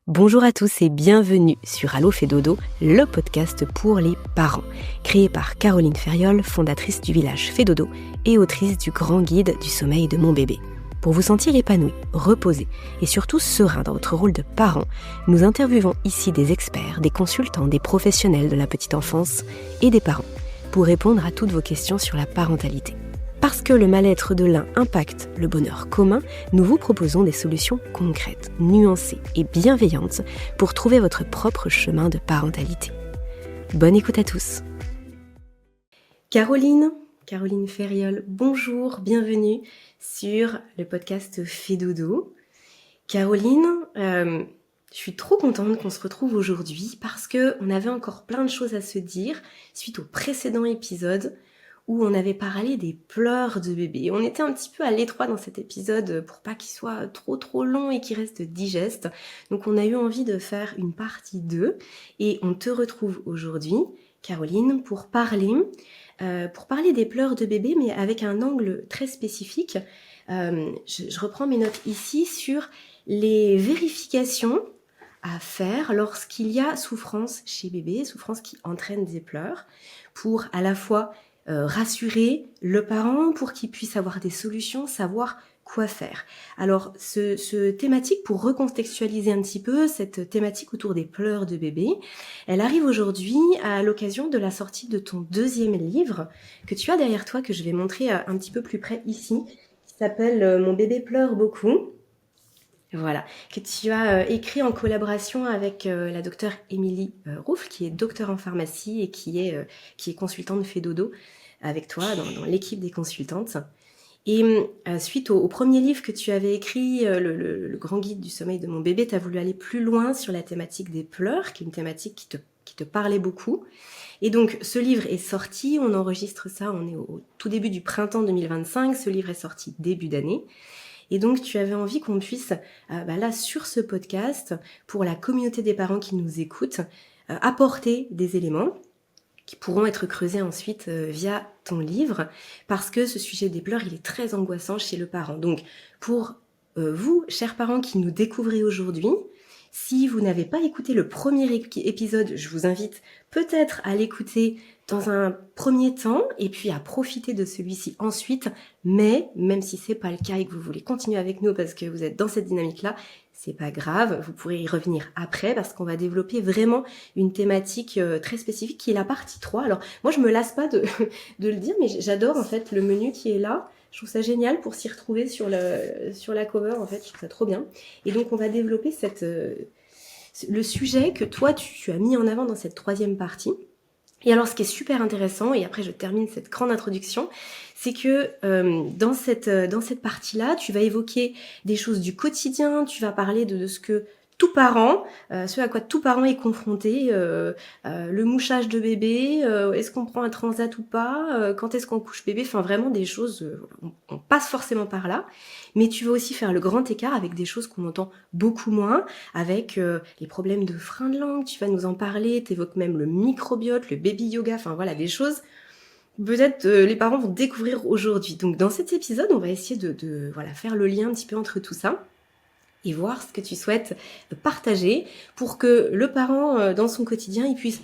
Bonjour à tous et bienvenue sur Allo fait dodo, le podcast pour les parents, créé par Caroline Ferriol, fondatrice du village Fait Dodo et autrice du grand guide du sommeil de mon bébé. Pour vous sentir épanoui, reposé et surtout serein dans votre rôle de parent, nous interviewons ici des experts, des consultants, des professionnels de la petite enfance et des parents pour répondre à toutes vos questions sur la parentalité. Parce que le mal-être de l'un impacte le bonheur commun, nous vous proposons des solutions concrètes, nuancées et bienveillantes pour trouver votre propre chemin de parentalité. Bonne écoute à tous. Caroline Ferriol, bonjour, bienvenue sur le podcast Fait Dodo. Caroline, je suis trop contente qu'on se retrouve aujourd'hui parce qu'on avait encore plein de choses à se dire suite au précédent épisode où on avait parlé des pleurs de bébé. On était un petit peu à l'étroit dans cet épisode pour pas qu'il soit trop long et qu'il reste digeste. Donc on a eu envie de faire une partie 2 et on te retrouve aujourd'hui, Caroline, pour parler des pleurs de bébé, mais avec un angle très spécifique. Je reprends mes notes ici sur les vérifications à faire lorsqu'il y a souffrance chez bébé, souffrance qui entraîne des pleurs, pour à la fois rassurer le parent, pour qu'il puisse avoir des solutions, savoir quoi faire. Alors, ce thématique, pour recontextualiser un petit peu, cette thématique autour des pleurs de bébé, elle arrive aujourd'hui à l'occasion de la sortie de ton deuxième livre, que tu as derrière toi, que je vais montrer un petit peu plus près ici, qui s'appelle « Mon bébé pleure beaucoup ». Voilà, que tu as écrit en collaboration avec la docteure Émilie Rouffle, qui est docteure en pharmacie et qui est consultante Fait Dodo avec toi dans l'équipe des consultantes. Et suite au premier livre que tu avais écrit, le grand guide du sommeil de mon bébé, tu as voulu aller plus loin sur la thématique des pleurs, qui est une thématique qui te parlait beaucoup. Et donc, ce livre est sorti, on enregistre ça, on est au tout début du printemps 2025, ce livre est sorti début d'année. Et donc, tu avais envie qu'on puisse, là, sur ce podcast, pour la communauté des parents qui nous écoutent, apporter des éléments qui pourront être creusés ensuite via ton livre, parce que ce sujet des pleurs, il est très angoissant chez le parent. Donc, pour vous, chers parents qui nous découvrez aujourd'hui, si vous n'avez pas écouté le premier épisode, je vous invite peut-être à l'écouter dans un premier temps et puis à profiter de celui-ci ensuite. Mais même si c'est pas le cas et que vous voulez continuer avec nous parce que vous êtes dans cette dynamique-là, c'est pas grave, vous pourrez y revenir après parce qu'on va développer vraiment une thématique très spécifique qui est la partie 3. Alors moi je me lasse pas de le dire, mais j'adore en fait le menu qui est là. Je trouve ça génial pour s'y retrouver sur la cover, en fait, je trouve ça trop bien. Et donc on va développer le sujet que toi tu as mis en avant dans cette troisième partie. Et alors ce qui est super intéressant, et après je termine cette grande introduction, c'est que dans cette partie-là, tu vas évoquer des choses du quotidien, tu vas parler de ce que tout parent, ce à quoi tout parent est confronté, le mouchage de bébé, est-ce qu'on prend un transat ou pas, quand est-ce qu'on couche bébé, enfin vraiment des choses, on passe forcément par là, mais tu vas aussi faire le grand écart avec des choses qu'on entend beaucoup moins, avec les problèmes de frein de langue, tu vas nous en parler, t'évoques même le microbiote, le baby yoga, enfin voilà des choses peut-être les parents vont découvrir aujourd'hui. Donc dans cet épisode, on va essayer de faire le lien un petit peu entre tout ça et voir ce que tu souhaites partager pour que le parent, dans son quotidien, il puisse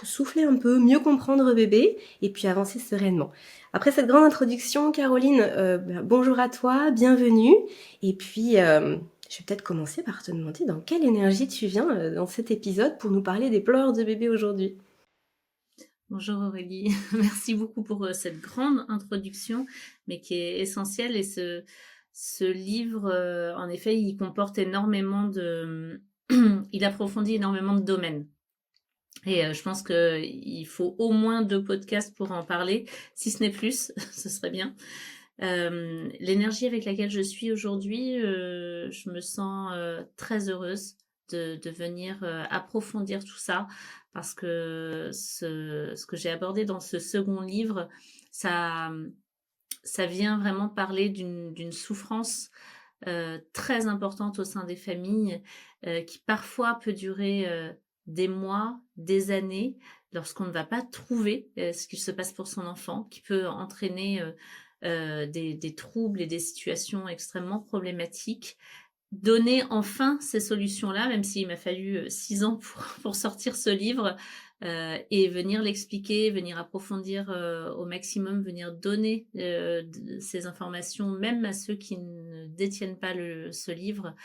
souffler un peu, mieux comprendre bébé et puis avancer sereinement. Après cette grande introduction, Caroline, bonjour à toi, bienvenue. Et puis, je vais peut-être commencer par te demander dans quelle énergie tu viens dans cet épisode pour nous parler des pleurs de bébé aujourd'hui. Bonjour Aurélie, merci beaucoup pour cette grande introduction, mais qui est essentielle. Et ce livre, en effet, il comporte énormément il approfondit énormément de domaines. Et je pense qu'il faut au moins 2 podcasts pour en parler, si ce n'est plus, ce serait bien. L'énergie avec laquelle je suis aujourd'hui, je me sens très heureuse de venir approfondir tout ça, parce que ce que j'ai abordé dans ce second livre, ça, ça vient vraiment parler d'une souffrance très importante au sein des familles, qui parfois peut durer des mois, des années, lorsqu'on ne va pas trouver ce qu'il se passe pour son enfant, qui peut entraîner des troubles et des situations extrêmement problématiques. donner enfin ces solutions-là, même s'il m'a fallu 6 ans pour sortir ce livre, et venir l'expliquer, venir approfondir au maximum, venir donner ces informations, même à ceux qui ne détiennent pas ce livre,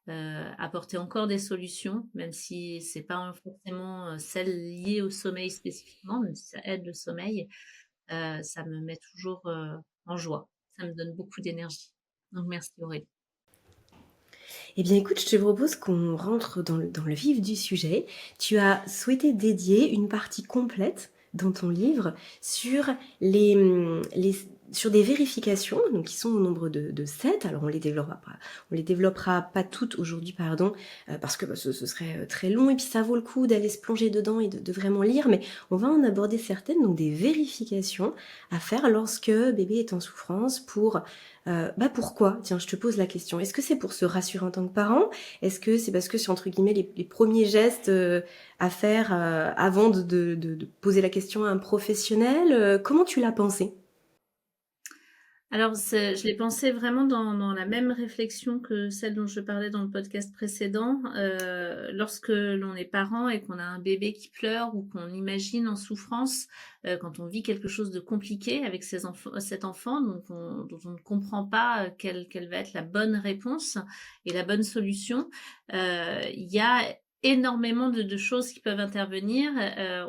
apporter encore des solutions, même si c'est pas forcément celles liées au sommeil spécifiquement, même si ça aide le sommeil, ça me met toujours en joie. Ça me donne beaucoup d'énergie. Donc merci Aurélie. Eh bien écoute, je te propose qu'on rentre dans le vif du sujet. Tu as souhaité dédier une partie complète dans ton livre sur sur des vérifications, donc qui sont au nombre de 7. Alors on les développera pas toutes aujourd'hui, pardon, parce que ce serait très long et puis ça vaut le coup d'aller se plonger dedans et de vraiment lire, mais on va en aborder certaines, donc des vérifications à faire lorsque bébé est en souffrance pour pourquoi? Tiens, je te pose la question. Est-ce que c'est pour se rassurer en tant que parent? Est-ce que c'est parce que c'est entre guillemets les premiers gestes à faire avant de poser la question à un professionnel? Comment tu l'as pensé? Alors, je l'ai pensé vraiment dans la même réflexion que celle dont je parlais dans le podcast précédent. Lorsque l'on est parent et qu'on a un bébé qui pleure ou qu'on imagine en souffrance, quand on vit quelque chose de compliqué avec cet enfant dont on ne comprend pas quelle va être la bonne réponse et la bonne solution, il y a énormément de choses qui peuvent intervenir.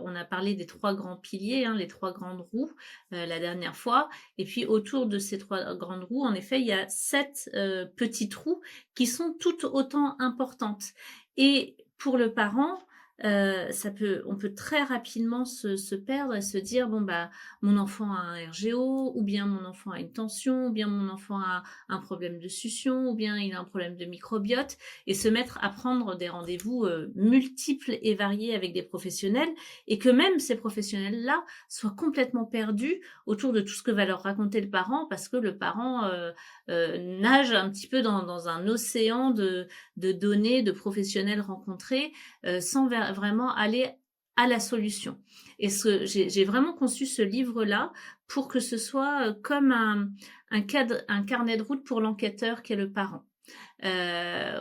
On a parlé des 3 grands piliers, hein, les 3 grandes roues, la dernière fois. Et puis autour de ces 3 grandes roues, en effet, il y a 7 petites roues qui sont toutes autant importantes. Et pour le parent, on peut très rapidement se perdre et se dire bon bah mon enfant a un RGO, ou bien mon enfant a une tension, ou bien mon enfant a un problème de succion, ou bien il a un problème de microbiote, et se mettre à prendre des rendez-vous multiples et variés avec des professionnels, et que même ces professionnels-là soient complètement perdus autour de tout ce que va leur raconter le parent, parce que le parent nage un petit peu dans un océan de données, de professionnels rencontrés, sans vraiment aller à la solution. Et j'ai vraiment conçu ce livre-là pour que ce soit comme un carnet de route pour l'enquêteur qui est le parent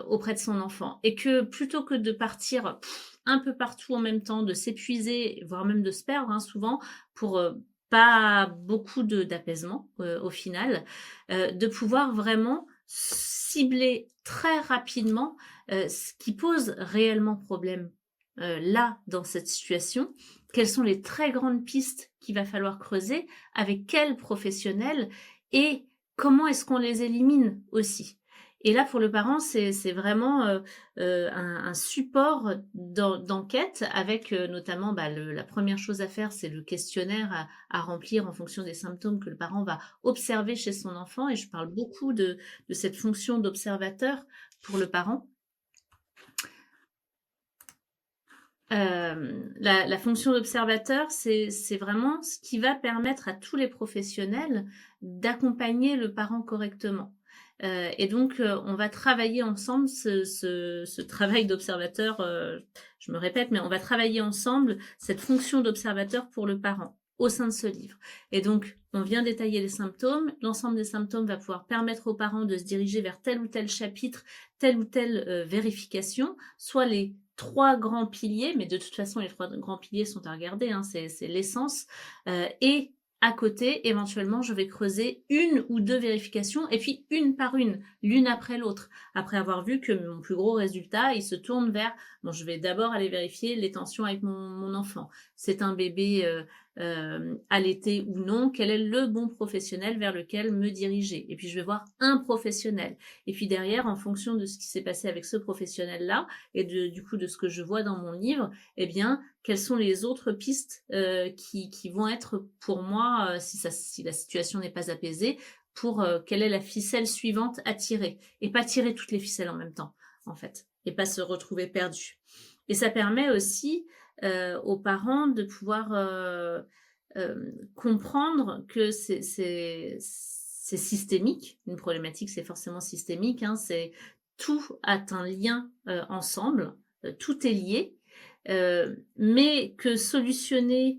auprès de son enfant. Et que plutôt que de partir un peu partout en même temps, de s'épuiser, voire même de se perdre souvent, pour pas beaucoup d'apaisement au final, de pouvoir vraiment cibler très rapidement ce qui pose réellement problème là, dans cette situation, quelles sont les très grandes pistes qu'il va falloir creuser, avec quels professionnels, et comment est-ce qu'on les élimine aussi. Et là, pour le parent, c'est vraiment un support d'enquête avec notamment la première chose à faire, c'est le questionnaire à remplir en fonction des symptômes que le parent va observer chez son enfant. Et je parle beaucoup de cette fonction d'observateur pour le parent. La fonction d'observateur, c'est vraiment ce qui va permettre à tous les professionnels d'accompagner le parent correctement. Et donc, on va travailler ensemble ce travail d'observateur, je me répète, mais on va travailler ensemble cette fonction d'observateur pour le parent au sein de ce livre. Et donc, on vient détailler les symptômes. L'ensemble des symptômes va pouvoir permettre aux parents de se diriger vers tel ou tel chapitre, telle ou telle vérification, soit les 3 grands piliers, mais de toute façon, les 3 grands piliers sont à regarder, c'est l'essence. Et à côté, éventuellement, je vais creuser 1 ou 2 vérifications, et puis une par une, l'une après l'autre. Après avoir vu que mon plus gros résultat, il se tourne vers, bon, je vais d'abord aller vérifier les tensions avec mon enfant. C'est un bébé allaité ou non, quel est le bon professionnel vers lequel me diriger. Et puis, je vais voir un professionnel. Et puis derrière, en fonction de ce qui s'est passé avec ce professionnel-là, et du coup de ce que je vois dans mon livre, eh bien, quelles sont les autres pistes qui vont être pour moi, si la situation n'est pas apaisée, pour quelle est la ficelle suivante à tirer. Et pas tirer toutes les ficelles en même temps, en fait, et pas se retrouver perdu. Et ça permet aussi aux parents de pouvoir comprendre que c'est systémique. Une problématique, c'est forcément systémique. C'est tout a un lien ensemble, tout est lié, mais que solutionner,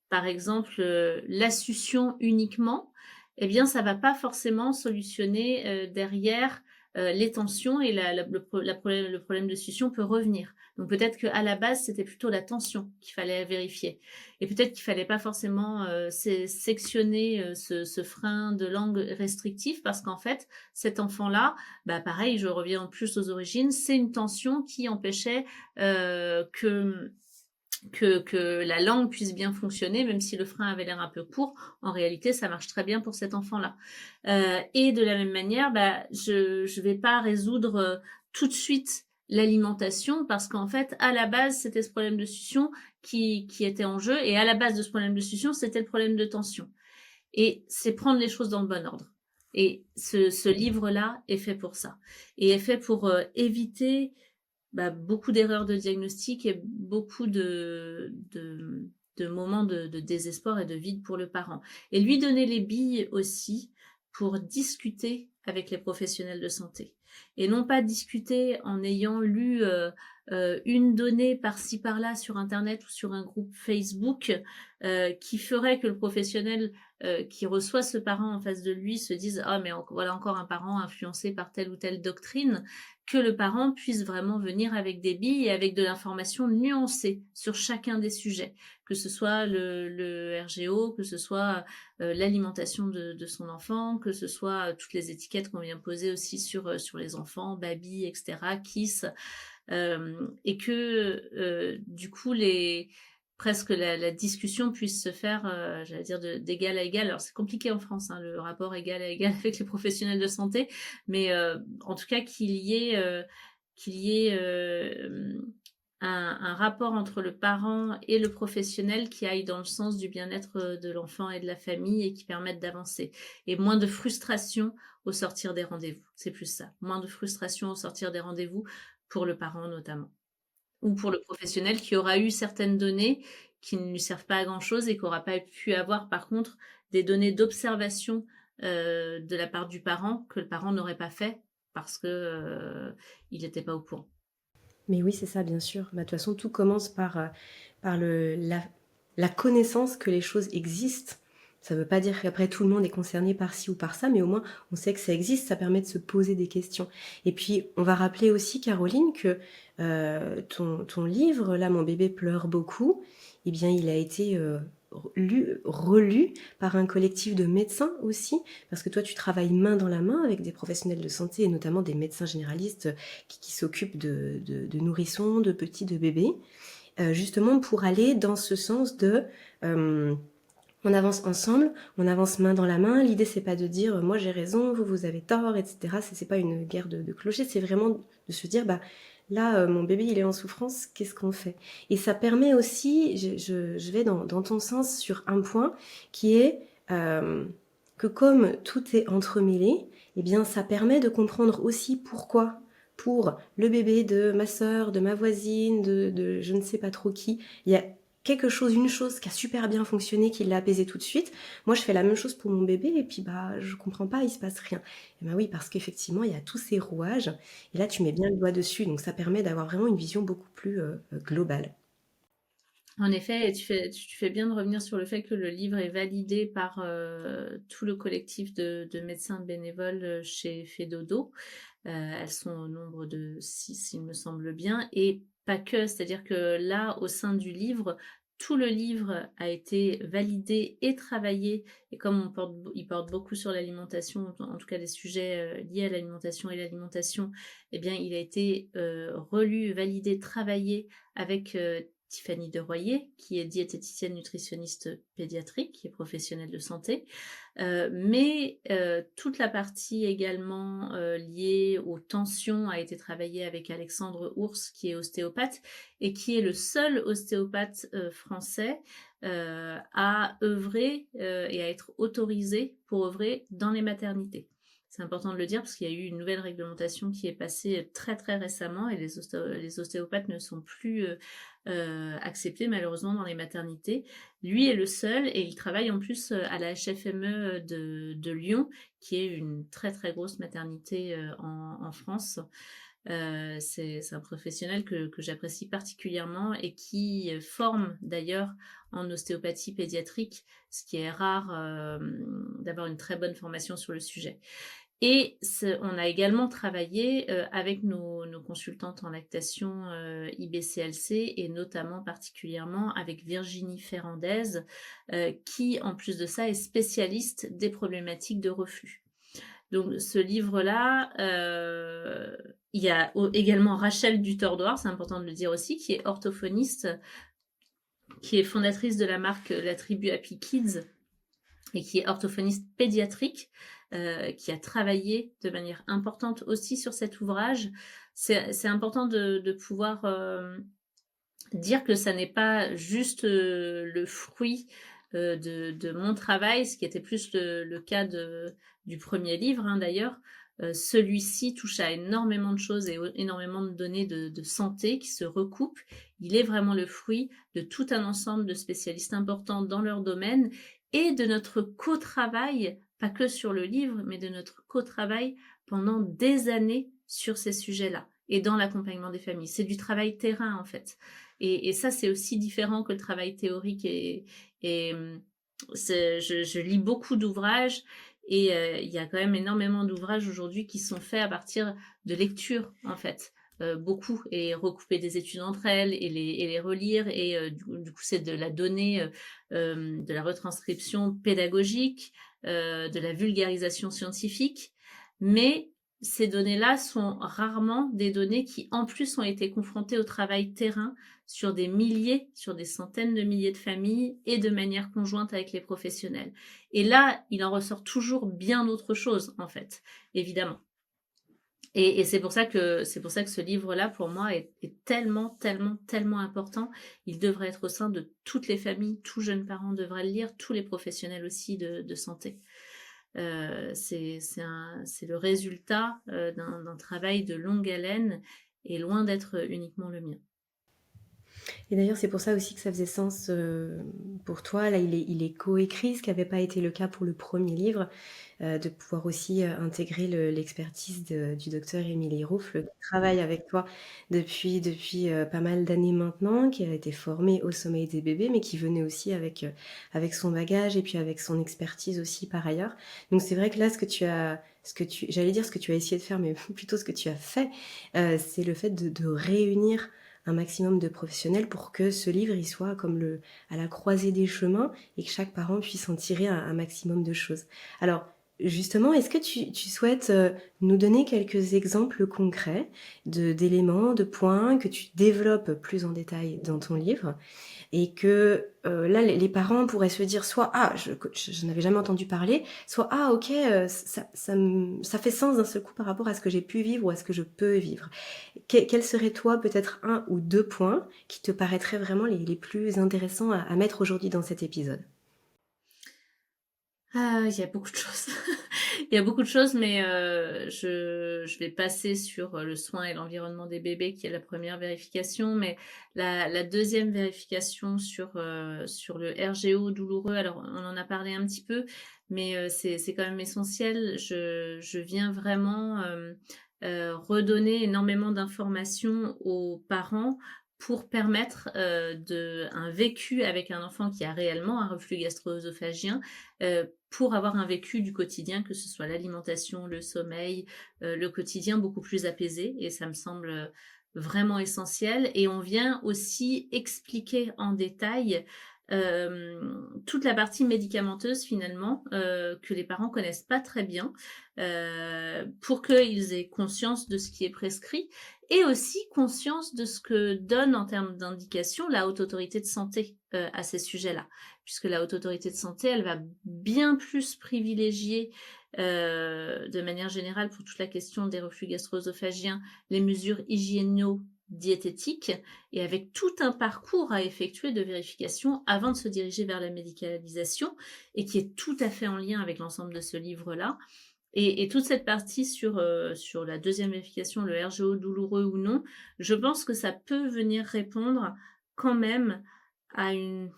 par exemple, la succion uniquement, eh bien, ça va pas forcément solutionner, derrière, les tensions et le problème de succion peut revenir. Donc peut-être qu'à la base, c'était plutôt la tension qu'il fallait vérifier et peut-être qu'il fallait pas forcément, sectionner, ce frein de langue restrictif parce qu'en fait, cet enfant-là, bah, pareil, je reviens en plus aux origines, c'est une tension qui empêchait, que la langue puisse bien fonctionner, même si le frein avait l'air un peu court, en réalité, ça marche très bien pour cet enfant-là. Et de la même manière, bah, je vais pas résoudre tout de suite l'alimentation parce qu'en fait, à la base, c'était ce problème de succion qui était en jeu et à la base de ce problème de succion, c'était le problème de tension. Et c'est prendre les choses dans le bon ordre. Et ce livre-là est fait pour ça. Et est fait pour éviter bah, beaucoup d'erreurs de diagnostic et beaucoup de moments de désespoir et de vide pour le parent. Et lui donner les billes aussi pour discuter avec les professionnels de santé. Et non pas discuter en ayant lu une donnée par-ci par-là sur Internet ou sur un groupe Facebook qui ferait que le professionnel qui reçoit ce parent en face de lui se dise « Ah, mais voilà encore un parent influencé par telle ou telle doctrine », que le parent puisse vraiment venir avec des billes et avec de l'information nuancée sur chacun des sujets, que ce soit le RGO, que ce soit l'alimentation de son enfant, que ce soit toutes les étiquettes qu'on vient poser aussi sur les enfants, baby, etc., kiss, et que du coup presque la discussion puisse se faire, j'allais dire, d'égal à égal. Alors c'est compliqué en France, hein, le rapport égal à égal avec les professionnels de santé, mais en tout cas qu'il y ait un rapport entre le parent et le professionnel qui aille dans le sens du bien-être de l'enfant et de la famille et qui permette d'avancer. Et moins de frustration au sortir des rendez-vous. C'est plus ça. Moins de frustration au sortir des rendez-vous pour le parent notamment ou pour le professionnel qui aura eu certaines données qui ne lui servent pas à grand-chose et qui n'aura pas pu avoir par contre des données d'observation de la part du parent que le parent n'aurait pas fait parce que il n'était pas au courant. Mais oui, c'est ça, bien sûr. Bah, de toute façon, tout commence par la connaissance que les choses existent. Ça ne veut pas dire qu'après tout le monde est concerné par ci ou par ça, mais au moins on sait que ça existe, ça permet de se poser des questions. Et puis on va rappeler aussi, Caroline, que ton livre, là, Mon bébé pleure beaucoup, eh bien il a été relu par un collectif de médecins aussi, parce que toi tu travailles main dans la main avec des professionnels de santé et notamment des médecins généralistes qui s'occupent de nourrissons, de petits, de bébés, justement pour aller dans ce sens de on avance ensemble, on avance main dans la main. L'idée, c'est pas de dire moi j'ai raison, vous avez tort, etc. C'est pas une guerre de clochers, c'est vraiment de se dire bah là, mon bébé il est en souffrance, qu'est-ce qu'on fait? Et ça permet aussi, je vais dans ton sens sur un point qui est que comme tout est entremêlé, eh bien ça permet de comprendre aussi pourquoi pour le bébé de ma sœur, de ma voisine, de je ne sais pas trop qui, il y a quelque chose, une chose qui a super bien fonctionné, qui l'a apaisé tout de suite. Moi, je fais la même chose pour mon bébé et puis bah je comprends pas, il se passe rien. Et bah oui, parce qu'effectivement, il y a tous ces rouages et là tu mets bien le doigt dessus, donc ça permet d'avoir vraiment une vision beaucoup plus globale. En effet, tu fais bien de revenir sur le fait que le livre est validé par tout le collectif de médecins bénévoles chez Fedodo. Elles sont au nombre de 6, il me semble bien, et pas que, c'est-à-dire que là, au sein du livre, tout le livre a été validé et travaillé, et comme il porte beaucoup sur l'alimentation, en tout cas des sujets liés à l'alimentation et l'alimentation, eh bien, il a été relu, validé, travaillé avec Tiffany Deroyer, qui est diététicienne nutritionniste pédiatrique, qui est professionnelle de santé, mais toute la partie également liée aux tensions a été travaillée avec Alexandre Ours, qui est ostéopathe et qui est le seul ostéopathe français à œuvrer et à être autorisé pour œuvrer dans les maternités. C'est important de le dire parce qu'il y a eu une nouvelle réglementation qui est passée très très récemment et les ostéopathes ne sont plus acceptés malheureusement dans les maternités. Lui est le seul et il travaille en plus à la HFME de Lyon, qui est une très très grosse maternité en France. C'est un professionnel que j'apprécie particulièrement et qui forme d'ailleurs en ostéopathie pédiatrique, ce qui est rare, d'avoir une très bonne formation sur le sujet. Et on a également travaillé avec nos consultantes en lactation IBCLC et notamment particulièrement avec Virginie Ferrandez, qui en plus de ça est spécialiste des problématiques de reflux. Donc ce livre-là, il y a également Rachel Dutordoir, c'est important de le dire aussi, qui est orthophoniste, qui est fondatrice de la marque La Tribu Happy Kids et qui est orthophoniste pédiatrique, qui a travaillé de manière importante aussi sur cet ouvrage. C'est important de pouvoir dire que ça n'est pas juste le fruit de mon travail, ce qui était plus le cas du premier livre d'ailleurs. Celui-ci touche à énormément de choses et énormément de données de santé qui se recoupent. Il est vraiment le fruit de tout un ensemble de spécialistes importants dans leur domaine et de notre co-travail, pas que sur le livre, mais de notre co-travail pendant des années sur ces sujets-là et dans l'accompagnement des familles. C'est du travail terrain en fait. Et ça, c'est aussi différent que le travail théorique. Je lis beaucoup d'ouvrages et il y a quand même énormément d'ouvrages aujourd'hui qui sont faits à partir de lectures, en fait. Beaucoup, et recouper des études entre elles et les relire. Et du coup, c'est de la donnée, de la retranscription pédagogique, de la vulgarisation scientifique. Mais ces données-là sont rarement des données qui, en plus, ont été confrontées au travail terrain sur des milliers, sur des centaines de milliers de familles et de manière conjointe avec les professionnels. Et là, il en ressort toujours bien autre chose, en fait, évidemment. Et c'est pour ça que ce livre-là, pour moi, est tellement, tellement, tellement important. Il devrait être au sein de toutes les familles, tous jeunes parents devraient le lire, tous les professionnels aussi de santé. C'est le résultat d'un travail de longue haleine et loin d'être uniquement le mien. Et d'ailleurs, c'est pour ça aussi que ça faisait sens pour toi. Là, il est coécrit, ce qui n'avait pas été le cas pour le premier livre, de pouvoir aussi intégrer l'expertise du docteur Émilie Rouffle, qui travaille avec toi depuis pas mal d'années maintenant, qui a été formée au sommeil des bébés, mais qui venait aussi avec son bagage et puis avec son expertise aussi par ailleurs. Donc c'est vrai que là, j'allais dire ce que tu as essayé de faire, mais plutôt ce que tu as fait, c'est le fait de réunir un maximum de professionnels pour que ce livre il soit comme à la croisée des chemins et que chaque parent puisse en tirer un maximum de choses. Alors, justement, est-ce que tu souhaites nous donner quelques exemples concrets d'éléments, de points que tu développes plus en détail dans ton livre et que là, les parents pourraient se dire soit « Ah, je n'avais jamais entendu parler », soit « Ah, ok, ça fait sens d'un seul coup par rapport à ce que j'ai pu vivre ou à ce que je peux vivre ». Quels seraient, toi, peut-être un ou deux points qui te paraîtraient vraiment les plus intéressants à mettre aujourd'hui dans cet épisode? Il y a beaucoup de choses. Il y a beaucoup de choses, mais je vais passer sur le soin et l'environnement des bébés, qui est la première vérification. Mais la deuxième vérification sur le RGO douloureux, alors on en a parlé un petit peu, mais c'est quand même essentiel. Je viens vraiment redonner énormément d'informations aux parents pour permettre un vécu avec un enfant qui a réellement un reflux gastro-œsophagien, pour avoir un vécu du quotidien, que ce soit l'alimentation, le sommeil, le quotidien beaucoup plus apaisé, et ça me semble vraiment essentiel. Et on vient aussi expliquer en détail toute la partie médicamenteuse finalement, que les parents connaissent pas très bien, pour qu'ils aient conscience de ce qui est prescrit et aussi conscience de ce que donne en termes d'indication la Haute Autorité de Santé à ces sujets-là. Puisque la Haute Autorité de Santé, elle va bien plus privilégier, de manière générale, pour toute la question des reflux gastro-œsophagiens, les mesures hygiéno-diététiques, et avec tout un parcours à effectuer de vérification avant de se diriger vers la médicalisation, et qui est tout à fait en lien avec l'ensemble de ce livre-là. Et toute cette partie sur la deuxième vérification, le RGO douloureux ou non, je pense que ça peut venir répondre quand même à une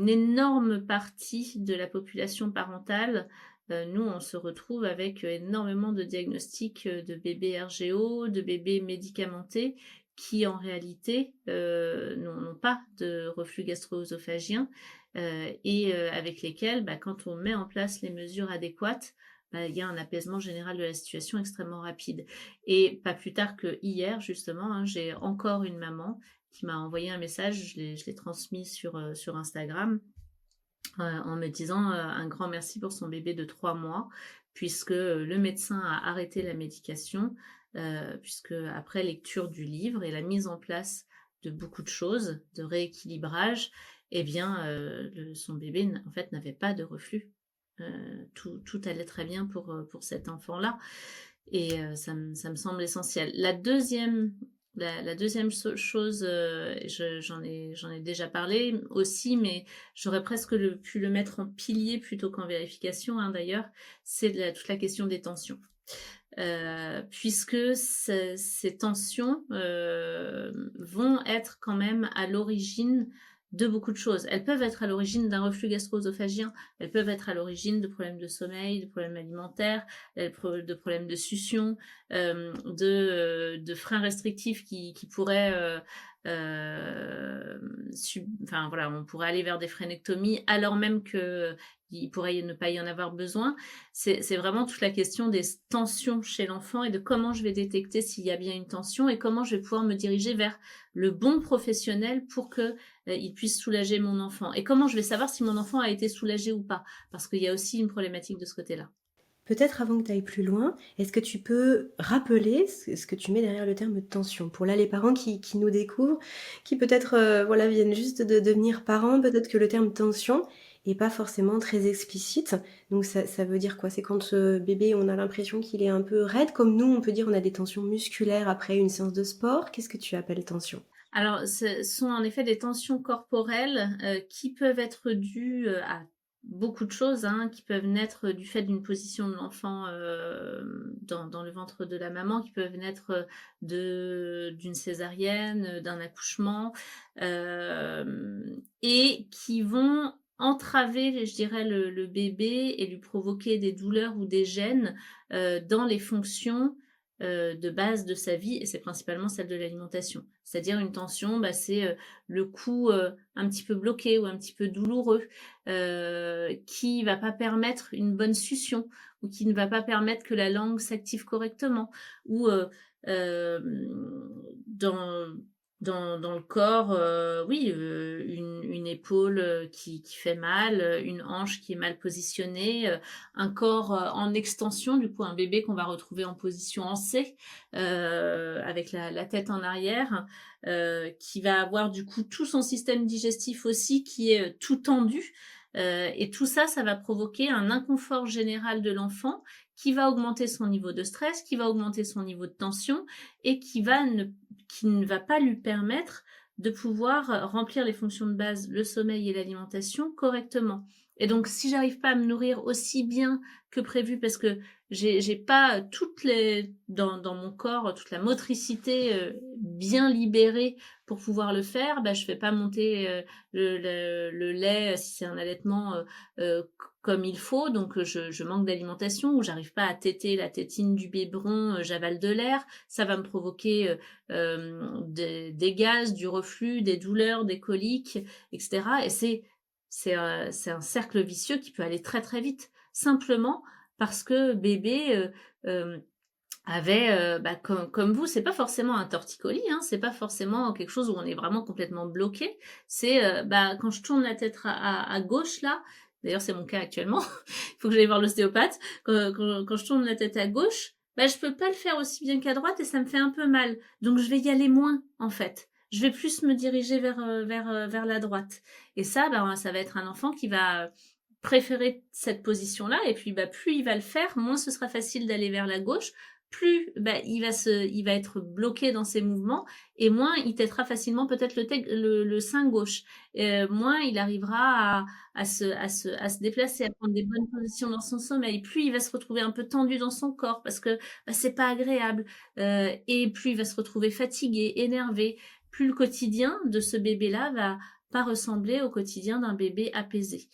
énorme partie de la population parentale nous, on se retrouve avec énormément de diagnostics de bébés RGO, de bébés médicamentés qui, en réalité, n'ont pas de reflux gastro-œsophagien et avec lesquels, quand on met en place les mesures adéquates, il y a un apaisement général de la situation extrêmement rapide. Et pas plus tard que hier, justement, hein, j'ai encore une maman qui m'a envoyé un message, je l'ai transmis sur Instagram, en me disant un grand merci pour son bébé de 3 mois, puisque le médecin a arrêté la médication, puisque après lecture du livre et la mise en place de beaucoup de choses, de rééquilibrage, eh bien, son bébé, en fait, n'avait pas de reflux. Tout allait très bien pour cet enfant-là. Et ça me semble essentiel. La deuxième chose, j'en ai déjà parlé aussi, mais j'aurais presque pu le mettre en pilier plutôt qu'en vérification, hein, d'ailleurs, c'est toute la question des tensions. Puisque ces tensions vont être quand même à l'origine de beaucoup de choses. Elles peuvent être à l'origine d'un reflux gastro-œsophagien, elles peuvent être à l'origine de problèmes de sommeil, de problèmes alimentaires, de problèmes de succion, de freins restrictifs qui pourraient enfin voilà, on pourrait aller vers des frénectomies alors même que il pourrait ne pas y en avoir besoin. C'est vraiment toute la question des tensions chez l'enfant et de comment je vais détecter s'il y a bien une tension et comment je vais pouvoir me diriger vers le bon professionnel pour que il puisse soulager mon enfant. Et comment je vais savoir si mon enfant a été soulagé ou pas, parce qu'il y a aussi une problématique de ce côté-là. Peut-être avant que tu ailles plus loin, est-ce que tu peux rappeler ce que tu mets derrière le terme tension? Pour là, les parents qui nous découvrent, qui peut-être voilà, viennent juste de devenir parents, peut-être que le terme tension est pas forcément très explicite. Donc ça veut dire quoi? C'est quand ce bébé, on a l'impression qu'il est un peu raide, comme nous, on peut dire on a des tensions musculaires après une séance de sport. Qu'est-ce que tu appelles tension? Alors, ce sont en effet des tensions corporelles qui peuvent être dues à beaucoup de choses, hein, qui peuvent naître du fait d'une position de l'enfant dans le ventre de la maman, qui peuvent naître d'une césarienne, d'un accouchement, et qui vont entraver, je dirais, le bébé et lui provoquer des douleurs ou des gênes dans les fonctions de base de sa vie, et c'est principalement celle de l'alimentation. C'est-à-dire une tension, c'est le cou un petit peu bloqué ou un petit peu douloureux, qui va pas permettre une bonne succion, ou qui ne va pas permettre que la langue s'active correctement, ou dans dans le corps, oui, une épaule qui fait mal, une hanche qui est mal positionnée, un corps en extension, du coup un bébé qu'on va retrouver en position en C, avec la tête en arrière, qui va avoir du coup tout son système digestif aussi qui est tout tendu. Et tout ça, ça va provoquer un inconfort général de l'enfant qui va augmenter son niveau de stress, qui va augmenter son niveau de tension et qui ne va pas lui permettre de pouvoir remplir les fonctions de base, le sommeil et l'alimentation correctement. Et donc, si j'arrive pas à me nourrir aussi bien que prévu, parce que j'ai pas dans mon corps toute la motricité bien libérée pour pouvoir le faire, je fais pas monter le lait si c'est un allaitement comme il faut, donc je manque d'alimentation ou j'arrive pas à téter la tétine du biberon, j'avale de l'air, ça va me provoquer des gaz, du reflux, des douleurs, des coliques, etc. Et c'est un cercle vicieux qui peut aller très très vite, simplement parce que bébé avait, comme vous, c'est pas forcément un torticolis, hein, c'est pas forcément quelque chose où on est vraiment complètement bloqué. C'est quand je tourne la tête à gauche là, d'ailleurs c'est mon cas actuellement, il faut que j'aille voir l'ostéopathe. Quand je tourne la tête à gauche, je peux pas le faire aussi bien qu'à droite et ça me fait un peu mal. Donc je vais y aller moins en fait. Je vais plus me diriger vers la droite. Et ça, ça va être un enfant qui va préférer cette position-là, et puis plus il va le faire, moins ce sera facile d'aller vers la gauche, plus il va être bloqué dans ses mouvements, et moins il têtera facilement peut-être le sein gauche, moins il arrivera à se déplacer, à prendre des bonnes positions dans son sommeil, plus il va se retrouver un peu tendu dans son corps parce que c'est pas agréable, et plus il va se retrouver fatigué, énervé, plus le quotidien de ce bébé-là va pas ressembler au quotidien d'un bébé apaisé.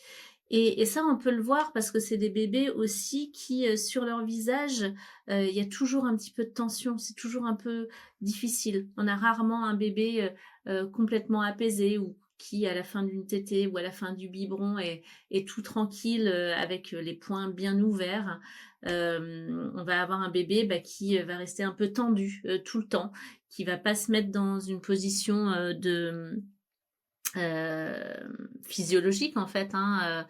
Et ça, on peut le voir parce que c'est des bébés aussi qui, sur leur visage, il y a toujours un petit peu de tension, c'est toujours un peu difficile. On a rarement un bébé, complètement apaisé ou qui, à la fin d'une tétée ou à la fin du biberon est tout tranquille, avec, les poings bien ouverts. On va avoir un bébé, bah, qui, va rester un peu tendu, tout le temps, qui va pas se mettre dans une position, physiologique en fait, hein,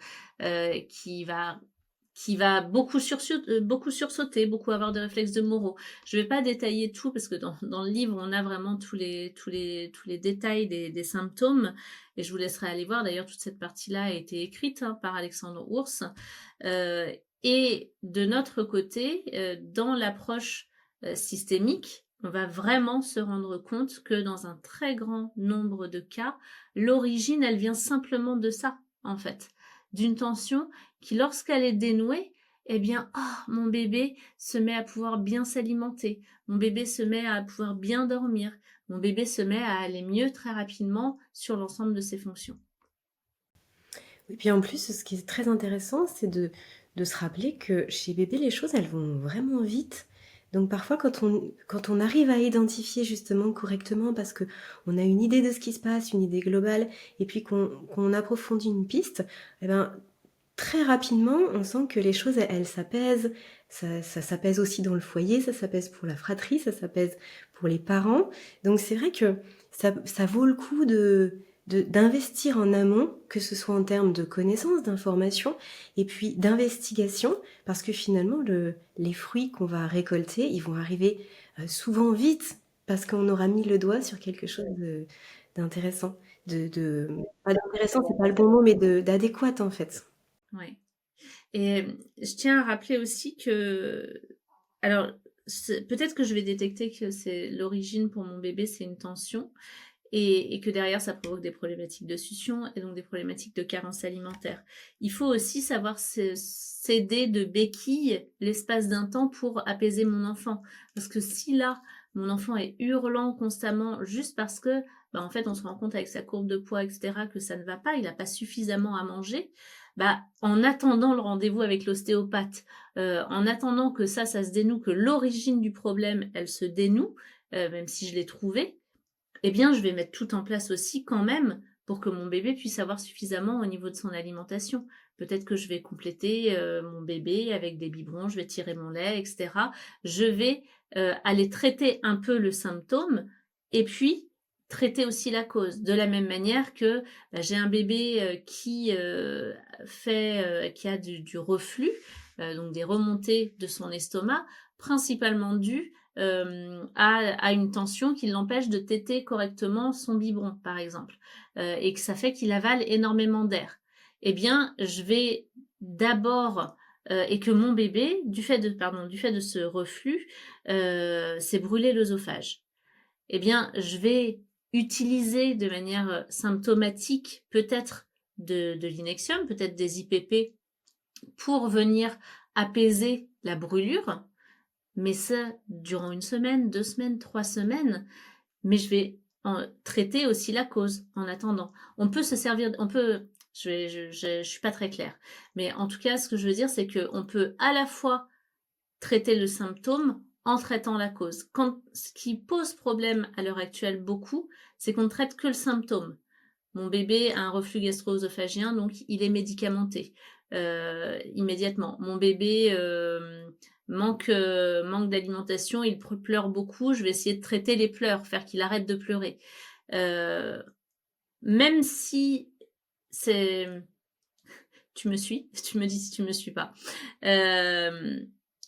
qui va beaucoup sursauter, beaucoup avoir des réflexes de Moro. Je ne vais pas détailler tout parce que dans le livre, on a vraiment tous les détails des symptômes et je vous laisserai aller voir. D'ailleurs, toute cette partie-là a été écrite, hein, par Alexandre Ours. Euh, et de notre côté, dans l'approche systémique, on va vraiment se rendre compte que dans un très grand nombre de cas, l'origine, elle vient simplement de ça, en fait, d'une tension qui, lorsqu'elle est dénouée, eh bien, mon bébé se met à pouvoir bien s'alimenter, mon bébé se met à pouvoir bien dormir, mon bébé se met à aller mieux très rapidement sur l'ensemble de ses fonctions. Et puis en plus, ce qui est très intéressant, c'est de se rappeler que chez bébé, les choses, elles vont vraiment vite. Donc parfois, quand on arrive à identifier justement correctement, parce que on a une idée de ce qui se passe, une idée globale, et puis qu'on approfondit une piste, eh ben, très rapidement, on sent que les choses, elles s'apaisent. Ça s'apaise aussi dans le foyer, ça s'apaise pour la fratrie, ça s'apaise pour les parents. Donc c'est vrai que ça vaut le coup d'investir en amont, que ce soit en termes de connaissances, d'informations, et puis d'investigation, parce que finalement, les fruits qu'on va récolter, ils vont arriver souvent vite, parce qu'on aura mis le doigt sur quelque chose d'intéressant. Pas d'intéressant, c'est pas le bon mot, mais d'adéquat en fait. Ouais. Et je tiens à rappeler aussi que, alors, peut-être que je vais détecter que c'est l'origine pour mon bébé, c'est une tension, et que derrière, ça provoque des problématiques de succion et donc des problématiques de carence alimentaire. Il faut aussi savoir s'aider de béquilles l'espace d'un temps pour apaiser mon enfant. Parce que si là, mon enfant est hurlant constamment juste parce que, bah, en fait, on se rend compte avec sa courbe de poids, etc., que ça ne va pas, il n'a pas suffisamment à manger, bah, en attendant le rendez-vous avec l'ostéopathe, en attendant que ça se dénoue, que l'origine du problème, elle se dénoue, même si je l'ai trouvée, eh bien, je vais mettre tout en place aussi quand même pour que mon bébé puisse avoir suffisamment au niveau de son alimentation. Peut-être que je vais compléter mon bébé avec des biberons, je vais tirer mon lait, etc. Je vais aller traiter un peu le symptôme et puis traiter aussi la cause. De la même manière que bah, j'ai un bébé qui a du reflux, donc des remontées de son estomac, principalement dues a une tension qui l'empêche de téter correctement son biberon, par exemple, et que ça fait qu'il avale énormément d'air. Eh bien, je vais d'abord et que mon bébé, du fait de ce reflux, s'est brûlé l'œsophage. Eh bien, je vais utiliser de manière symptomatique peut-être de l'inexium, peut-être des IPP pour venir apaiser la brûlure, mais ça durant 1 semaine, 2 semaines, 3 semaines, mais je vais traiter aussi la cause en attendant. On peut se servir, je suis pas très claire, mais en tout cas, ce que je veux dire, c'est qu'on peut à la fois traiter le symptôme en traitant la cause. Ce qui pose problème à l'heure actuelle beaucoup, c'est qu'on ne traite que le symptôme. Mon bébé a un reflux gastro-œsophagien, donc il est médicamenté immédiatement. Mon bébé manque d'alimentation, il pleure beaucoup, je vais essayer de traiter les pleurs, faire qu'il arrête de pleurer. Même si c'est... Tu me suis? Tu me dis si tu me suis pas.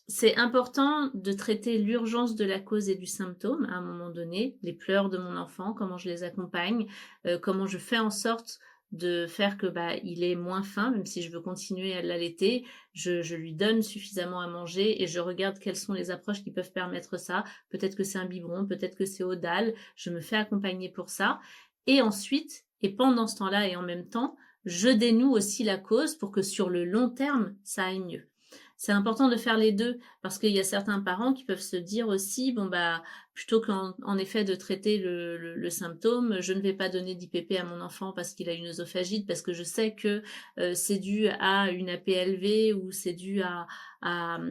C'est important de traiter l'urgence de la cause et du symptôme à un moment donné, les pleurs de mon enfant, comment je les accompagne, comment je fais en sorte de faire que bah, il ait moins faim, même si je veux continuer à l'allaiter, je lui donne suffisamment à manger et je regarde quelles sont les approches qui peuvent permettre ça. Peut-être que c'est un biberon, peut-être que c'est au dalle, je me fais accompagner pour ça. Et ensuite, et pendant ce temps-là et en même temps, je dénoue aussi la cause pour que sur le long terme, ça aille mieux. c'est important de faire les 2 parce qu'il y a certains parents qui peuvent se dire aussi: «Bon, bah, plutôt qu'en effet de traiter le symptôme, je ne vais pas donner d'IPP à mon enfant parce qu'il a une œsophagite, parce que je sais que, c'est dû à une APLV ou c'est dû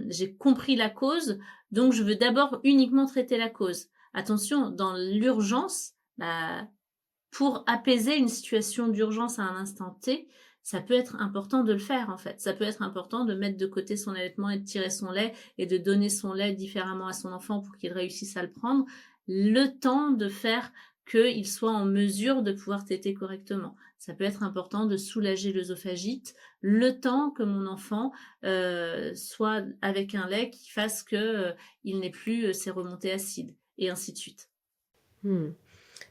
j'ai compris la cause, donc je veux d'abord uniquement traiter la cause». Attention, dans l'urgence, bah, pour apaiser une situation d'urgence à un instant T, ça peut être important de le faire, en fait. Ça peut être important de mettre de côté son allaitement et de tirer son lait et de donner son lait différemment à son enfant pour qu'il réussisse à le prendre, le temps de faire qu'il soit en mesure de pouvoir téter correctement. Ça peut être important de soulager l'œsophagite, le temps que mon enfant, soit avec un lait qui fasse que, il n'ait plus, ces remontées acides et ainsi de suite. Mmh.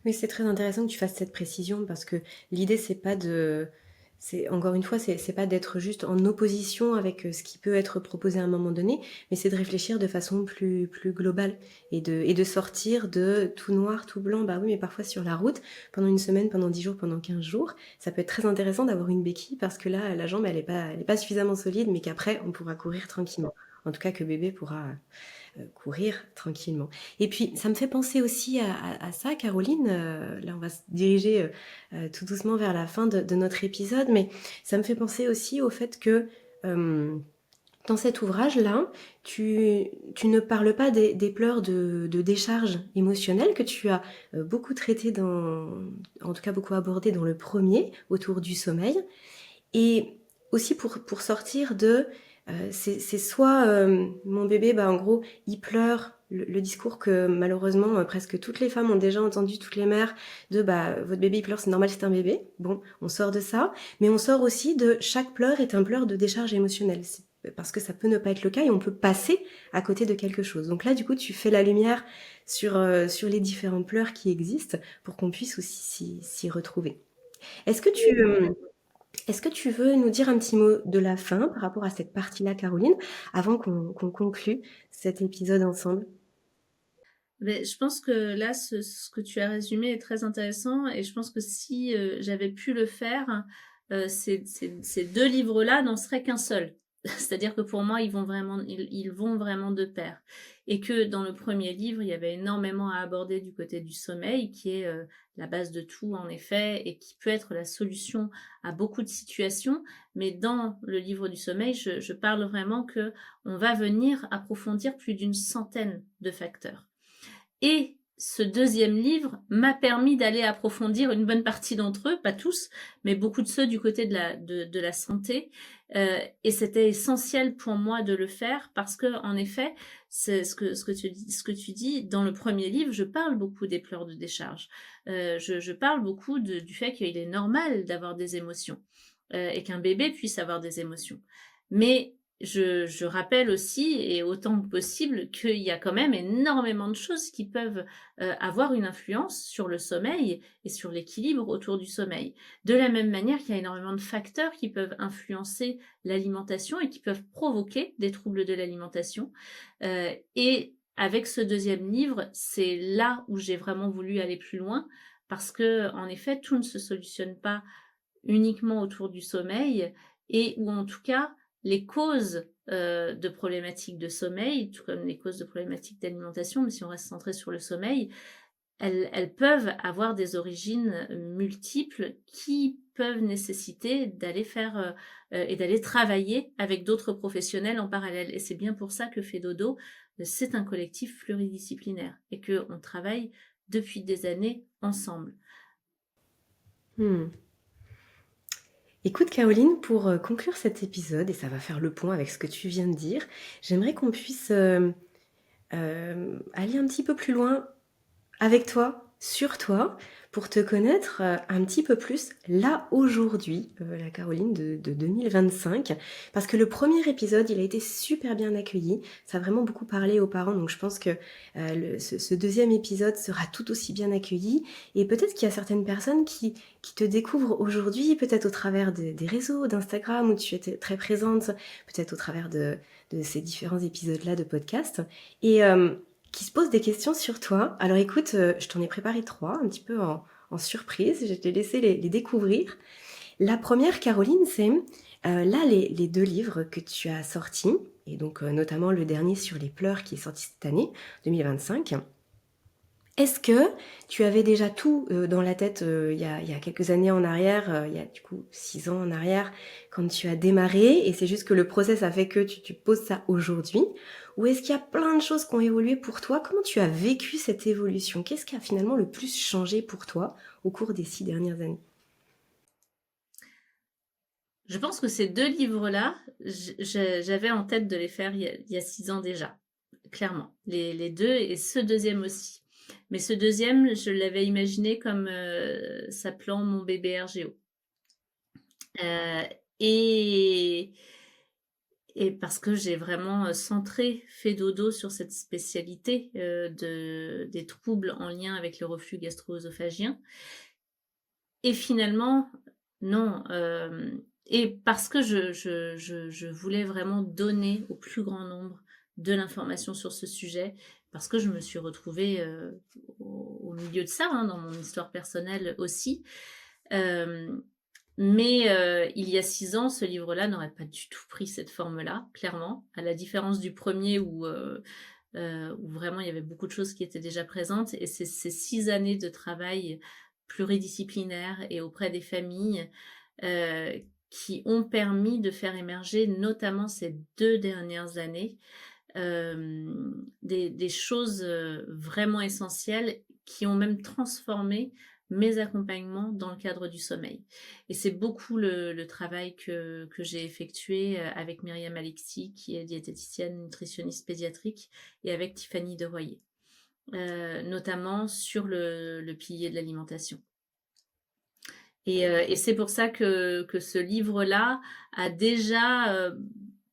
Oui, c'est très intéressant que tu fasses cette précision parce que l'idée, c'est encore une fois, c'est pas d'être juste en opposition avec ce qui peut être proposé à un moment donné, mais c'est de réfléchir de façon plus globale et de sortir de tout noir, tout blanc. Bah oui, mais parfois sur la route, pendant une semaine, pendant 10 jours, pendant 15 jours, ça peut être très intéressant d'avoir une béquille parce que là, la jambe, elle est pas suffisamment solide, mais qu'après, on pourra courir tranquillement. En tout cas, que bébé pourra courir tranquillement. Et puis, ça me fait penser aussi à ça, Caroline. Là, on va se diriger tout doucement vers la fin de notre épisode, mais ça me fait penser aussi au fait que dans cet ouvrage-là, tu ne parles pas des pleurs de décharge émotionnelle que tu as beaucoup traité en tout cas beaucoup abordé dans le premier, autour du sommeil, et aussi pour sortir de c'est soit mon bébé, bah, en gros, il pleure, le discours que malheureusement presque toutes les femmes ont déjà entendu, toutes les mères, de bah, votre bébé il pleure, c'est normal, c'est un bébé. Bon, on sort de ça, mais on sort aussi de chaque pleur est un pleur de décharge émotionnelle. Parce que ça peut ne pas être le cas et on peut passer à côté de quelque chose. Donc là, du coup, tu fais la lumière sur les différents pleurs qui existent pour qu'on puisse aussi s'y retrouver. Est-ce que est-ce que tu veux nous dire un petit mot de la fin par rapport à cette partie-là, Caroline, avant qu'on conclue cet épisode ensemble? Mais je pense que là, ce que tu as résumé est très intéressant et je pense que si, j'avais pu le faire, ces 2 livres-là n'en seraient qu'un seul. C'est-à-dire que pour moi, ils vont vraiment de pair et que dans le premier livre, il y avait énormément à aborder du côté du sommeil qui est, la base de tout en effet et qui peut être la solution à beaucoup de situations. Mais dans le livre du sommeil, je parle vraiment que on va venir approfondir plus d'une centaine de facteurs. Et ce deuxième livre m'a permis d'aller approfondir une bonne partie d'entre eux, pas tous, mais beaucoup de ceux du côté de la santé. Et c'était essentiel pour moi de le faire parce que, en effet, c'est ce que tu dis, dans le premier livre, je parle beaucoup des pleurs de décharge. Je parle beaucoup du fait qu'il est normal d'avoir des émotions et qu'un bébé puisse avoir des émotions. Mais je rappelle aussi, et autant que possible, qu'il y a quand même énormément de choses qui peuvent avoir une influence sur le sommeil et sur l'équilibre autour du sommeil. De la même manière qu'il y a énormément de facteurs qui peuvent influencer l'alimentation et qui peuvent provoquer des troubles de l'alimentation. Et avec ce deuxième livre, c'est là où j'ai vraiment voulu aller plus loin parce que, en effet, tout ne se solutionne pas uniquement autour du sommeil et ou en tout cas les causes de problématiques de sommeil, tout comme les causes de problématiques d'alimentation, mais si on reste centré sur le sommeil, elles peuvent avoir des origines multiples qui peuvent nécessiter d'aller faire et d'aller travailler avec d'autres professionnels en parallèle. Et c'est bien pour ça que Fedodo, c'est un collectif pluridisciplinaire et qu'on travaille depuis des années ensemble. Hmm. Écoute Caroline, pour conclure cet épisode, et ça va faire le pont avec ce que tu viens de dire, j'aimerais qu'on puisse aller un petit peu plus loin avec toi, sur toi, pour te connaître un petit peu plus là aujourd'hui, la Caroline de 2025. Parce que le premier épisode, il a été super bien accueilli. Ça a vraiment beaucoup parlé aux parents. Donc je pense que ce deuxième épisode sera tout aussi bien accueilli. Et peut-être qu'il y a certaines personnes qui te découvrent aujourd'hui, peut-être au travers des réseaux, d'Instagram, où tu étais très présente, peut-être au travers de ces différents épisodes-là de podcast. Et qui se posent des questions sur toi. Alors écoute, je t'en ai préparé 3, un petit peu en surprise. Je t'ai laissé les découvrir. La première, Caroline, c'est là les 2 livres que tu as sortis. et donc notamment le dernier sur les pleurs qui est sorti cette année, 2025. Est-ce que tu avais déjà tout dans la tête il y a quelques années en arrière, il y a du coup 6 ans en arrière, quand tu as démarré, et c'est juste que le process a fait que tu poses ça aujourd'hui? Ou est-ce qu'il y a plein de choses qui ont évolué pour toi? Comment tu as vécu cette évolution? Qu'est-ce qui a finalement le plus changé pour toi au cours des 6 dernières années? Je pense que ces 2 livres-là, j'avais en tête de les faire il y a 6 ans déjà, clairement. Les 2 et ce deuxième aussi. Mais ce deuxième, je l'avais imaginé comme, s'appelant Mon bébé RGO. Et parce que j'ai vraiment, centré fait dodo sur cette spécialité, des troubles en lien avec le reflux gastro-œsophagien. Et finalement, non, et parce que je voulais vraiment donner au plus grand nombre de l'information sur ce sujet, parce que je me suis retrouvée, au milieu de ça, hein, dans mon histoire personnelle aussi. Hem, mais il y a 6 ans, ce livre-là n'aurait pas du tout pris cette forme-là, clairement, à la différence du premier où vraiment il y avait beaucoup de choses qui étaient déjà présentes, et c'est ces 6 années de travail pluridisciplinaire et auprès des familles, qui ont permis de faire émerger, notamment ces 2 dernières années, des choses, vraiment essentielles qui ont même transformé mes accompagnements dans le cadre du sommeil. Et c'est beaucoup le travail que j'ai effectué, avec Myriam Alexis, qui est diététicienne nutritionniste pédiatrique, et avec Tiffany Deroyer, notamment sur le pilier de l'alimentation. Et c'est pour ça que ce livre-là a déjà,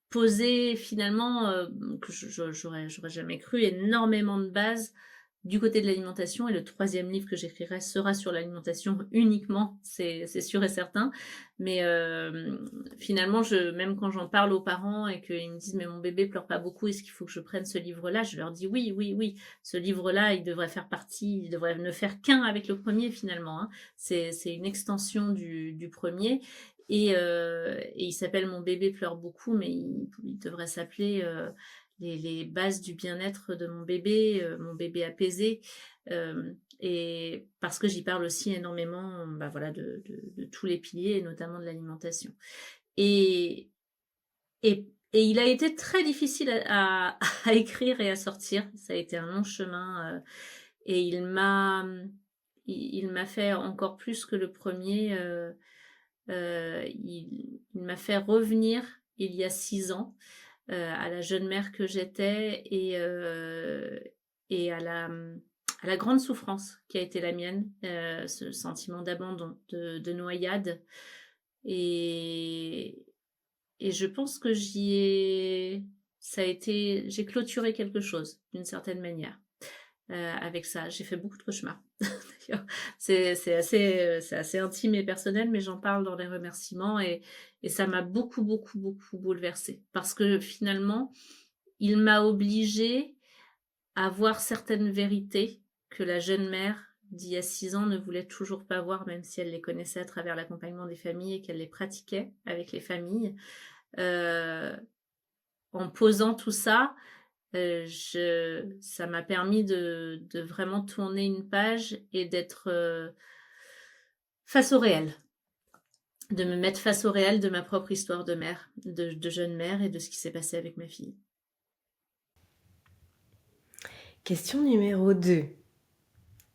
posé finalement, que j'aurais jamais cru, énormément de bases du côté de l'alimentation, et le troisième livre que j'écrirai sera sur l'alimentation uniquement, c'est sûr et certain. Mais finalement, même quand j'en parle aux parents et qu'ils me disent: «Mais mon bébé pleure pas beaucoup, est-ce qu'il faut que je prenne ce livre-là?» Je leur dis: «Oui, oui, oui, ce livre-là, il devrait ne faire qu'un avec le premier finalement, hein». C'est une extension du premier, et il s'appelle Mon bébé pleure beaucoup, mais il devrait s'appeler, les bases du bien-être de mon bébé apaisé, et parce que j'y parle aussi énormément, bah, voilà, de tous les piliers, et notamment de l'alimentation. Et et il a été très difficile à écrire et à sortir. Ça a été un long chemin, et il m'a fait encore plus que le premier. Il m'a fait revenir il y a 6 ans, à la jeune mère que j'étais, et à la grande souffrance qui a été la mienne, ce sentiment d'abandon, de noyade, et je pense que j'ai clôturé quelque chose d'une certaine manière, avec ça. J'ai fait beaucoup de cauchemars. D'ailleurs, c'est assez intime et personnel, mais j'en parle dans les remerciements, et ça m'a beaucoup, beaucoup, beaucoup bouleversée. Parce que finalement, il m'a obligée à voir certaines vérités que la jeune mère d'il y a 6 ans ne voulait toujours pas voir, même si elle les connaissait à travers l'accompagnement des familles et qu'elle les pratiquait avec les familles. Euh, En posant tout ça, ça m'a permis de vraiment tourner une page et d'être, face au réel, de me mettre face au réel de ma propre histoire de mère, de jeune mère, et de ce qui s'est passé avec ma fille. Question numéro 2.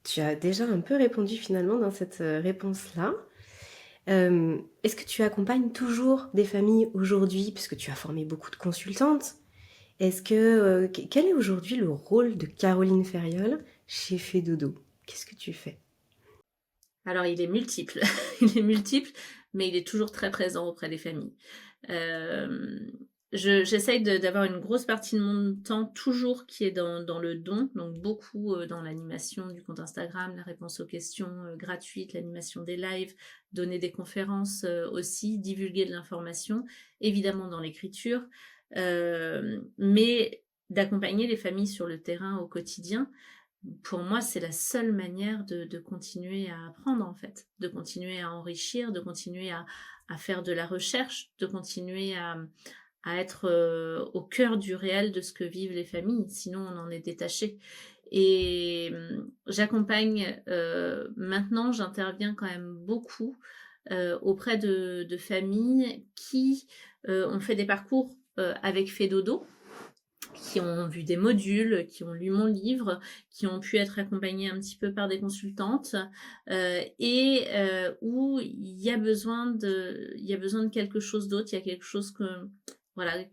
Tu as déjà un peu répondu finalement dans cette réponse-là. Est-ce que tu accompagnes toujours des familles aujourd'hui, puisque tu as formé beaucoup de consultantes? Est-ce que quel est aujourd'hui le rôle de Caroline Ferriol chez Fedodo? Qu'est-ce que tu fais? Alors, il est multiple, il est multiple, mais il est toujours très présent auprès des familles. J'essaye d'avoir une grosse partie de mon temps toujours qui est dans le don, donc beaucoup dans l'animation du compte Instagram, la réponse aux questions gratuites, l'animation des lives, donner des conférences aussi, divulguer de l'information, évidemment dans l'écriture, mais d'accompagner les familles sur le terrain au quotidien. Pour moi, c'est la seule manière de continuer à apprendre, en fait, de continuer à enrichir, de continuer à faire de la recherche, de continuer à être au cœur du réel de ce que vivent les familles, sinon on en est détaché. Et j'accompagne, maintenant j'interviens quand même beaucoup auprès de familles qui ont fait des parcours avec Fedodo, qui ont vu des modules, qui ont lu mon livre, qui ont pu être accompagnés un petit peu par des consultantes, où il y a besoin de quelque chose d'autre, il y a quelque chose que, voilà,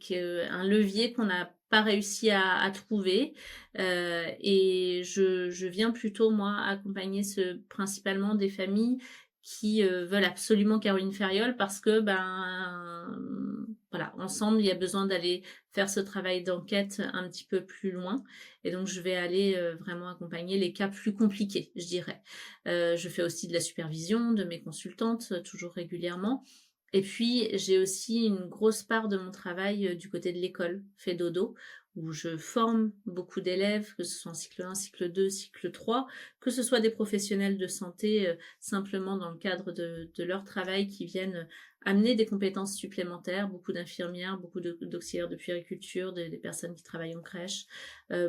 un levier qu'on n'a pas réussi à trouver. Et je viens plutôt, moi, accompagner principalement des familles qui veulent absolument Caroline Ferriol parce que, voilà, ensemble, il y a besoin d'aller faire ce travail d'enquête un petit peu plus loin. Et donc, je vais aller vraiment accompagner les cas plus compliqués, je dirais. Je fais aussi de la supervision de mes consultantes, toujours régulièrement. Et puis, j'ai aussi une grosse part de mon travail du côté de l'école, fait dodo, où je forme beaucoup d'élèves, que ce soit en cycle 1, cycle 2, cycle 3, que ce soit des professionnels de santé, simplement dans le cadre de leur travail, qui viennent amener des compétences supplémentaires, beaucoup d'infirmières, beaucoup d'auxiliaires de puériculture, des personnes qui travaillent en crèche,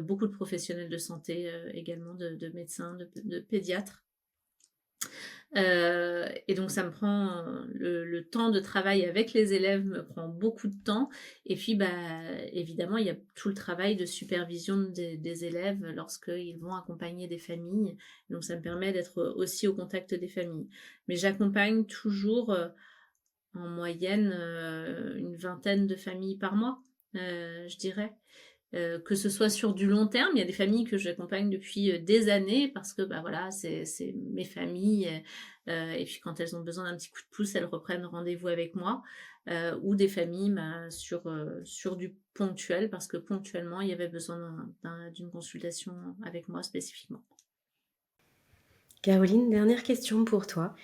beaucoup de professionnels de santé également, de médecins, de pédiatres. Et donc ça me prend le temps de travail avec les élèves me prend beaucoup de temps. Et puis évidemment il y a tout le travail de supervision des élèves lorsqu'ils vont accompagner des familles. Donc ça me permet d'être aussi au contact des familles. Mais j'accompagne toujours en moyenne une vingtaine de familles par mois, je dirais. Que ce soit sur du long terme, il y a des familles que j'accompagne depuis des années parce que voilà, c'est mes familles, et puis quand elles ont besoin d'un petit coup de pouce, elles reprennent rendez-vous avec moi, ou des familles sur du ponctuel parce que ponctuellement il y avait besoin d'une consultation avec moi spécifiquement. Caroline, dernière question pour toi.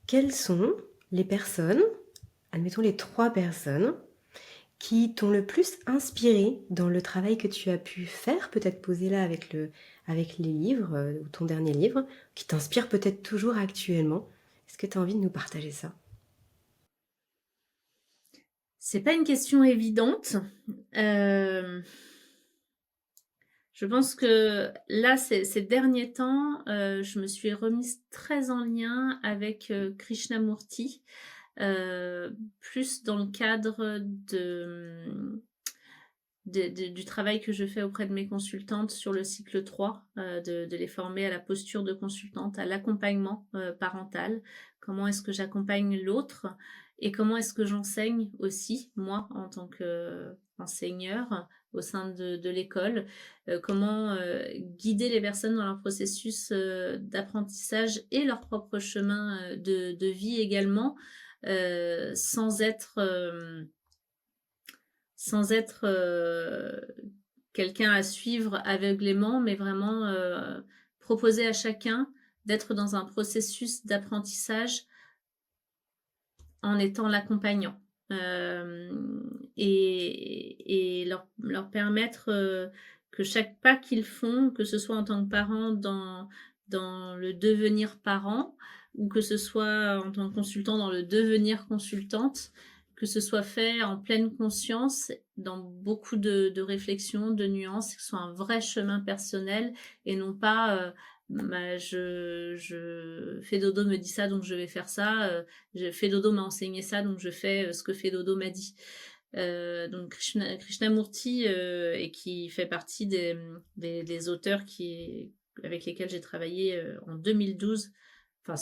Quelles sont les personnes, admettons les 3 personnes, qui t'ont le plus inspiré dans le travail que tu as pu faire, peut-être posé là avec les livres, ou ton dernier livre, qui t'inspire peut-être toujours actuellement? Est-ce que tu as envie de nous partager ça? C'est pas une question évidente. Je pense que là, ces derniers temps, je me suis remise très en lien avec Krishnamurti, plus dans le cadre du travail que je fais auprès de mes consultantes sur le cycle 3, de les former à la posture de consultante, à l'accompagnement parental. Comment est-ce que j'accompagne l'autre et comment est-ce que j'enseigne aussi, moi, en tant qu'enseigneur au sein de l'école, comment guider les personnes dans leur processus d'apprentissage et leur propre chemin de vie également, sans être quelqu'un à suivre aveuglément, mais vraiment proposer à chacun d'être dans un processus d'apprentissage en étant l'accompagnant. Et leur permettre que chaque pas qu'ils font, que ce soit en tant que parent dans le devenir parent, ou que ce soit en tant que consultant dans le devenir consultante, que ce soit fait en pleine conscience, dans beaucoup de réflexions, de nuances, que ce soit un vrai chemin personnel et non pas Fedodo me dit ça donc je vais faire ça, Fedodo m'a enseigné ça donc je fais ce que Fedodo m'a dit. Donc Krishnamurti, et qui fait partie des auteurs avec lesquels j'ai travaillé en 2012, enfin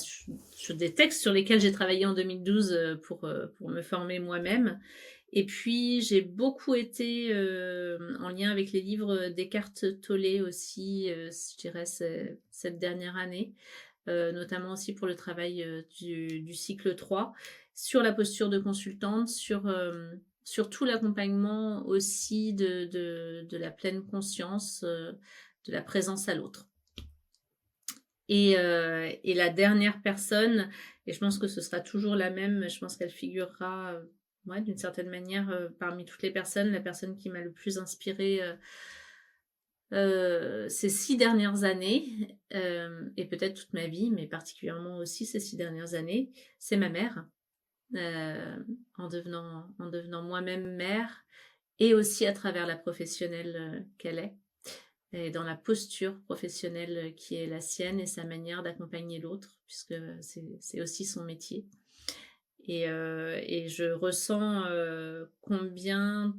sur des textes sur lesquels j'ai travaillé en 2012 pour me former moi-même. Et puis j'ai beaucoup été en lien avec les livres d'Eckhart Tolle aussi, je dirais cette dernière année, notamment aussi pour le travail du cycle 3, sur la posture de consultante, sur tout l'accompagnement aussi de la pleine conscience, de la présence à l'autre. Et la dernière personne, et je pense que ce sera toujours la même, je pense qu'elle figurera d'une certaine manière parmi toutes les personnes, la personne qui m'a le plus inspirée ces 6 dernières années, et peut-être toute ma vie, mais particulièrement aussi ces 6 dernières années, c'est ma mère. En devenant moi-même mère et aussi à travers la professionnelle qu'elle est, et dans la posture professionnelle qui est la sienne et sa manière d'accompagner l'autre, puisque c'est aussi son métier. Et je ressens combien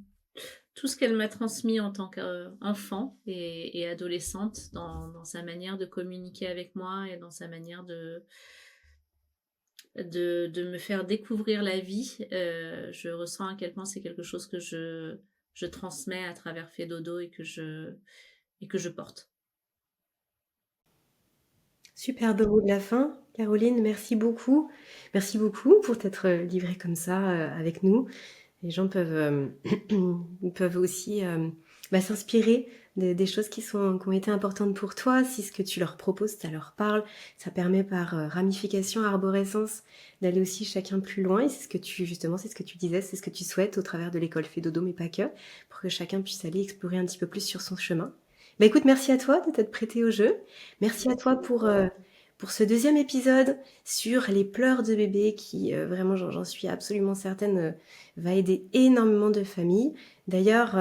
tout ce qu'elle m'a transmis en tant qu'enfant et adolescente dans sa manière de communiquer avec moi et dans sa manière de me faire découvrir la vie, je ressens à quel point c'est quelque chose que je transmets à travers Fedodo et que je porte. Super beau mot de la fin, Caroline, merci beaucoup. Merci beaucoup pour t'être livrée comme ça avec nous. Les gens peuvent, peuvent aussi s'inspirer des choses qui ont été importantes pour toi. Si ce que tu leur proposes, ça leur parle, ça permet par ramification, arborescence, d'aller aussi chacun plus loin. Et c'est ce que tu disais, c'est ce que tu souhaites au travers de l'école Fedodo, mais pas que, pour que chacun puisse aller explorer un petit peu plus sur son chemin. Bah écoute, merci à toi de t'être prêté au jeu. Merci à toi pour ce deuxième épisode sur les pleurs de bébé qui, vraiment, j'en suis absolument certaine, va aider énormément de familles. D'ailleurs,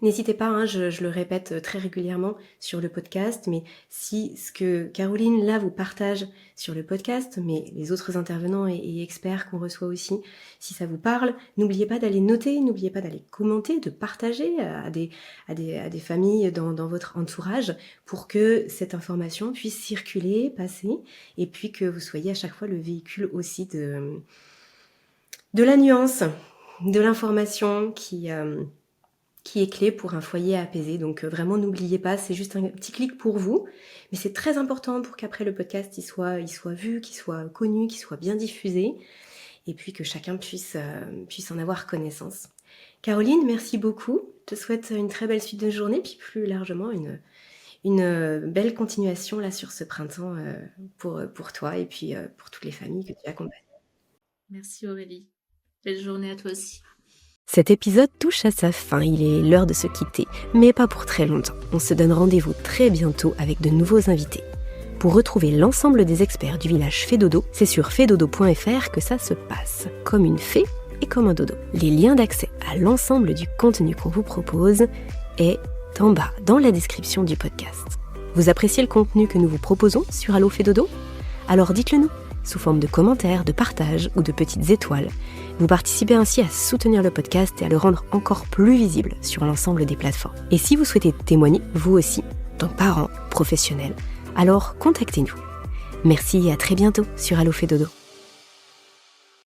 n'hésitez pas, hein, je le répète très régulièrement sur le podcast, mais si ce que Caroline là vous partage sur le podcast, mais les autres intervenants et experts qu'on reçoit aussi, si ça vous parle, n'oubliez pas d'aller noter, n'oubliez pas d'aller commenter, de partager à des familles dans votre entourage pour que cette information puisse circuler, passer, et puis que vous soyez à chaque fois le véhicule aussi de la nuance, de l'information qui est clé pour un foyer apaisé. Donc vraiment, n'oubliez pas, c'est juste un petit clic pour vous, mais c'est très important pour qu'après le podcast, il soit vu, qu'il soit connu, qu'il soit bien diffusé, et puis que chacun puisse en avoir connaissance. Caroline, merci beaucoup. Je te souhaite une très belle suite de journée, puis plus largement une belle continuation là sur ce printemps pour toi et puis pour toutes les familles que tu accompagnes. Merci Aurélie. Belle journée à toi aussi. Cet épisode touche à sa fin, il est l'heure de se quitter, mais pas pour très longtemps. On se donne rendez-vous très bientôt avec de nouveaux invités. Pour retrouver l'ensemble des experts du village Fedodo, c'est sur fedodo.fr que ça se passe, comme une fée et comme un dodo. Les liens d'accès à l'ensemble du contenu qu'on vous propose est en bas dans la description du podcast. Vous appréciez le contenu que nous vous proposons sur Allo Fedodo ? Alors dites-le nous, sous forme de commentaires, de partages ou de petites étoiles. Vous participez ainsi à soutenir le podcast et à le rendre encore plus visible sur l'ensemble des plateformes. Et si vous souhaitez témoigner, vous aussi, tant parents, professionnels, alors contactez-nous. Merci et à très bientôt sur Allo Fedodo.